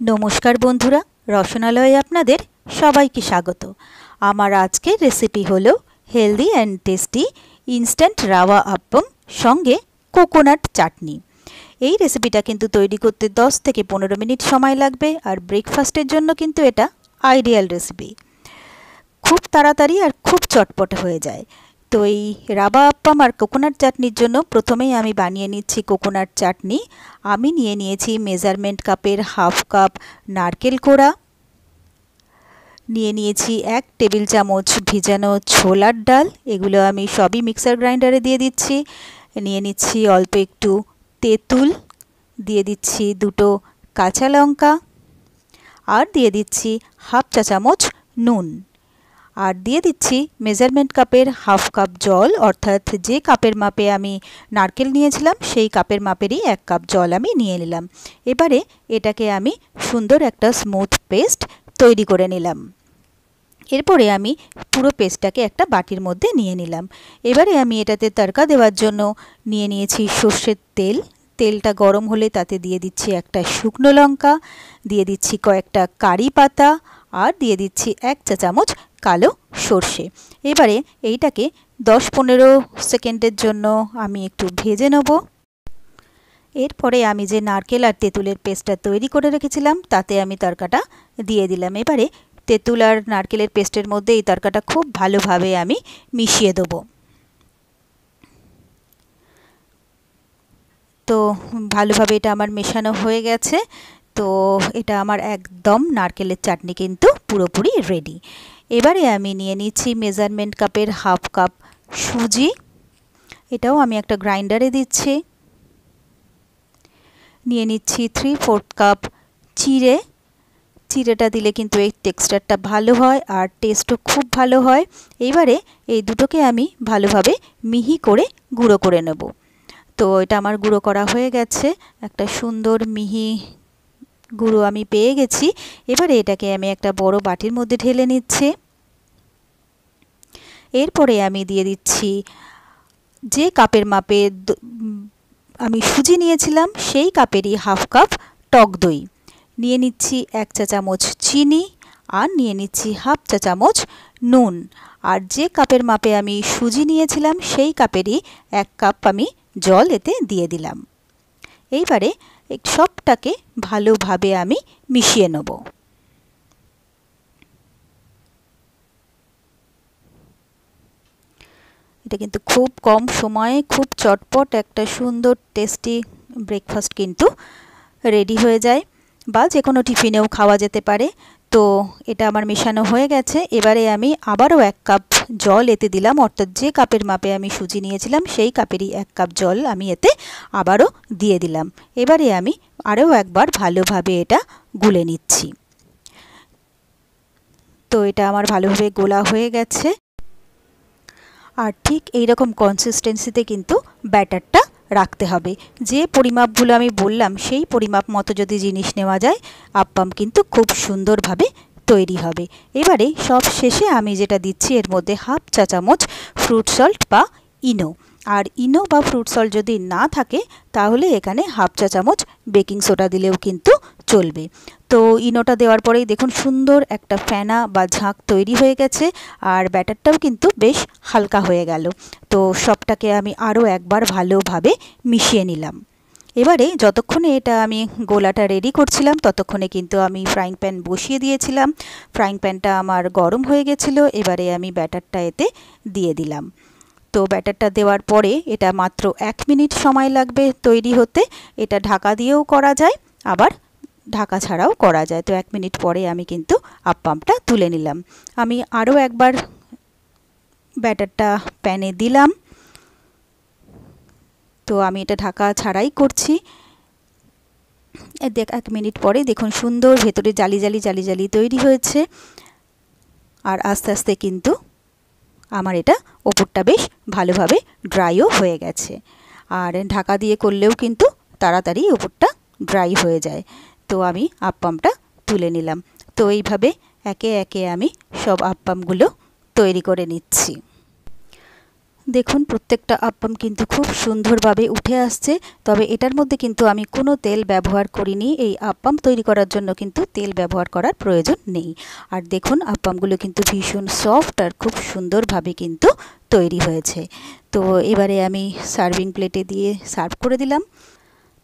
নমস্কার বন্ধুরা, রসনালয়ে আপনাদের সবাইকে স্বাগত। আমার আজকের রেসিপি হলো healthy and tasty instant rava appam সঙ্গে কোকোনাট চাটনি। এই রেসিপিটা কিন্তু তৈরি করতে 10 থেকে 15 মিনিট সময় লাগবে, আর ব্রেকফাস্টের জন্য কিন্তু এটা আইডিয়াল রেসিপি। খুব তাড়াতাড়ি আর খুব চটপটে হয়ে যায়। তো এই রাবা আপ্পাম আর কোকোনাট চাটনির জন্য প্রথমেই আমি বানিয়ে নিচ্ছি কোকোনাট চাটনি। আমি নিয়ে নিয়েছি মেজারমেন্ট কাপের হাফ কাপ নারকেল কোড়া, নিয়ে নিয়েছি 1 টেবিল চামচ ভিজানো ছোলার ডাল, এগুলো আমি সবই মিক্সার গ্রাইন্ডারে দিয়ে দিচ্ছি। নিয়ে নিচ্ছি অল্প একটু তেঁতুল, দিয়ে দিচ্ছি 2টো কাঁচা লঙ্কা, আর দিয়ে দিচ্ছি হাফ চা চামচ নুন, আর দিয়ে দিচ্ছি মেজারমেন্ট কাপের হাফ কাপ জল, অর্থাৎ যে কাপের মাপে আমি নারকেল নিয়েছিলাম সেই কাপের মাপেরই 1 কাপ জল আমি নিয়ে নিলাম। এবারে এটাকে আমি সুন্দর একটা স্মুথ পেস্ট তৈরি করে নিলাম। এরপরে আমি পুরো পেস্টটাকে একটা বাটির মধ্যে নিয়ে নিলাম। এবারে আমি এটাতে তড়কা দেওয়ার জন্য নিয়ে নিয়েছি সর্ষের তেল। তেলটা গরম হলে তাতে দিয়ে দিচ্ছি একটা শুকনো লঙ্কা, দিয়ে দিচ্ছি কয়েকটা কারি পাতা, আর দিয়ে দিচ্ছি 1 চা চামচ কালো সর্ষে। এবারে এইটাকে 10-15 সেকেন্ডের জন্য আমি একটু ভেজে নেব। এরপরে আমি যে নারকেল আর তেঁতুলের পেস্টটা তৈরি করে রেখেছিলাম তাতে আমি তড়কাটা দিয়ে দিলাম। এবারে তেঁতুল আর নারকেলের পেস্টের মধ্যে এই তড়কাটা খুব ভালোভাবে আমি মিশিয়ে দেবো। তো ভালোভাবে এটা আমার মেশানো হয়ে গেছে। তো এটা আমার একদম নারকেলের চাটনি কিন্তু পুরোপুরি রেডি। এবারে আমি নিয়ে নিচ্ছি মেজারমেন্ট কাপের হাফ কাপ সুজি, এটাও আমি একটা গ্রাইন্ডারে দিচ্ছি। নিয়ে নিচ্ছি 3/4 কাপ চিড়ে। চিড়েটা দিলে কিন্তু এই টেক্সচারটা ভালো হয় আর টেস্টও খুব ভালো হয়। এইবারে এই দুটোকে আমি ভালোভাবে মিহি করে গুঁড়ো করে নেব। তো এটা আমার গুঁড়ো করা হয়ে গেছে, একটা সুন্দর মিহি গুঁড়ো আমি পেয়ে গেছি। এবারে এটাকে আমি একটা বড় বাটির মধ্যে ঢেলে নিচ্ছি। এরপরে আমি দিয়ে দিচ্ছি যে কাপের মাপে আমি সুজি নিয়েছিলাম সেই কাপেরই হাফ কাপ টক দই, নিয়ে নিচ্ছি 1 চা চামচ চিনি, আর নিয়ে নিচ্ছি হাফ চা চামচ নুন, আর যে কাপের মাপে আমি সুজি নিয়েছিলাম সেই কাপেরই 1 কাপ আমি জল এতে দিয়ে দিলাম। এইবারে সবটাকে ভালোভাবে আমি মিশিয়ে নেব। এটা কিন্তু খুব কম সময়ে খুব চটপট একটা সুন্দর টেস্টি ব্রেকফাস্ট কিন্তু রেডি হয়ে যায়, বা যে কোনো টিফিনেও খাওয়া যেতে পারে। তো এটা আমার মেশানো হয়ে গেছে। এবারে আমি আবারও 1 কাপ জল এতে দিলাম, অর্থাৎ যে কাপের মাপে আমি সুজি নিয়েছিলাম সেই কাপেরই 1 কাপ জল আমি এতে আবারও দিয়ে দিলাম। এবারে আমি আরও একবার ভালোভাবে এটা গুলে নিচ্ছি। তো এটা আমার ভালোভাবে গোলা হয়ে গেছে, আর ঠিক এই রকম কনসিস্টেন্সিতে কিন্তু ব্যাটারটা রাখতে হবে। যে পরিমাপগুলো আমি বললাম সেই পরিমাপ মতো যদি জিনিস নেওয়া যায়, আপ্পাম কিন্তু খুব সুন্দরভাবে তৈরি হবে। এবারে সব শেষে আমি যেটা দিচ্ছি এর মধ্যে হাফ চা চামচ ফ্রুট সল্ট বা ইনো, আর ইনো বা ফ্রুট সল্ট যদি না থাকে তাহলে এখানে হাফ চা চামচ বেকিং সোডা দিলেও কিন্তু চলবে। তো ইনোটা দেওয়ার পরেই দেখুন সুন্দর একটা ফেনা বা ঝাঁক তৈরি হয়ে গেছে, আর ব্যাটারটাও কিন্তু বেশ হালকা হয়ে গেল। তো সবটাকে আমি আরও একবার ভালোভাবে মিশিয়ে নিলাম। এবারে যতক্ষণে এটা আমি গোলাটা রেডি করছিলাম ততক্ষণে কিন্তু আমি ফ্রাইং প্যান বসিয়ে দিয়েছিলাম। ফ্রাইং প্যানটা আমার গরম হয়ে গেছিলো। এবারে আমি ব্যাটারটা এতে দিয়ে দিলাম। তো ব্যাটারটা দেওয়ার পরে এটা মাত্র 1 মিনিট সময় লাগবে তৈরি হতে। এটা ঢাকা দিয়েও করা যায়, আবার ঢাকা ছাড়াও করা যায়। তো 1 মিনিট পরে আমি কিন্তু আপ্পামটা তুলে নিলাম। আমি আরও একবার ব্যাটারটা প্যানে দিলাম। তো আমি এটা ঢাকা ছাড়াই করছি। 1 মিনিট পরে দেখুন সুন্দর ভেতরে জালি জালি জালি জালি তৈরি হয়েছে, আর আস্তে আস্তে কিন্তু আমার এটা ওপরটা বেশ ভালোভাবে ড্রাইও হয়ে গেছে। আর ঢাকা দিয়ে করলেও কিন্তু তাড়াতাড়ি ওপরটা ড্রাই হয়ে যায়। তো আমি আপ্পামটা তুলে নিলাম। তো এইভাবে একে একে আমি সব আপ্পামগুলো তৈরি করে নিচ্ছি। দেখুন প্রত্যেকটা আপ্পাম কিন্তু খুব সুন্দরভাবে উঠে আসছে। তবে এটার মধ্যে কিন্তু আমি কোনো তেল ব্যবহার করিনি। এই আপ্পাম তৈরি করার জন্য কিন্তু তেল ব্যবহার করার প্রয়োজন নেই। আর দেখুন আপ্পামগুলো কিন্তু ভীষণ সফট আর খুব সুন্দরভাবে কিন্তু তৈরি হয়েছে। তো এবারে আমি সার্ভিং প্লেটে দিয়ে সার্ভ করে দিলাম।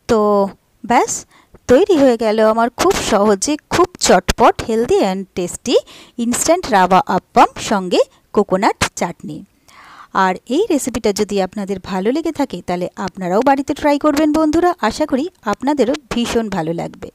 তো ব্যাস তৈরি হয়ে গেল আমার খুব সহজে খুব চটপট healthy and tasty instant Rabha appam সঙ্গে কোকোনাট চাটনি। আর এই রেসিপিটা যদি আপনাদের ভালো লেগে থাকে তাহলে আপনারাও বাড়িতে ট্রাই করবেন বন্ধুরা। আশা করি আপনাদেরও ভীষণ ভালো লাগবে।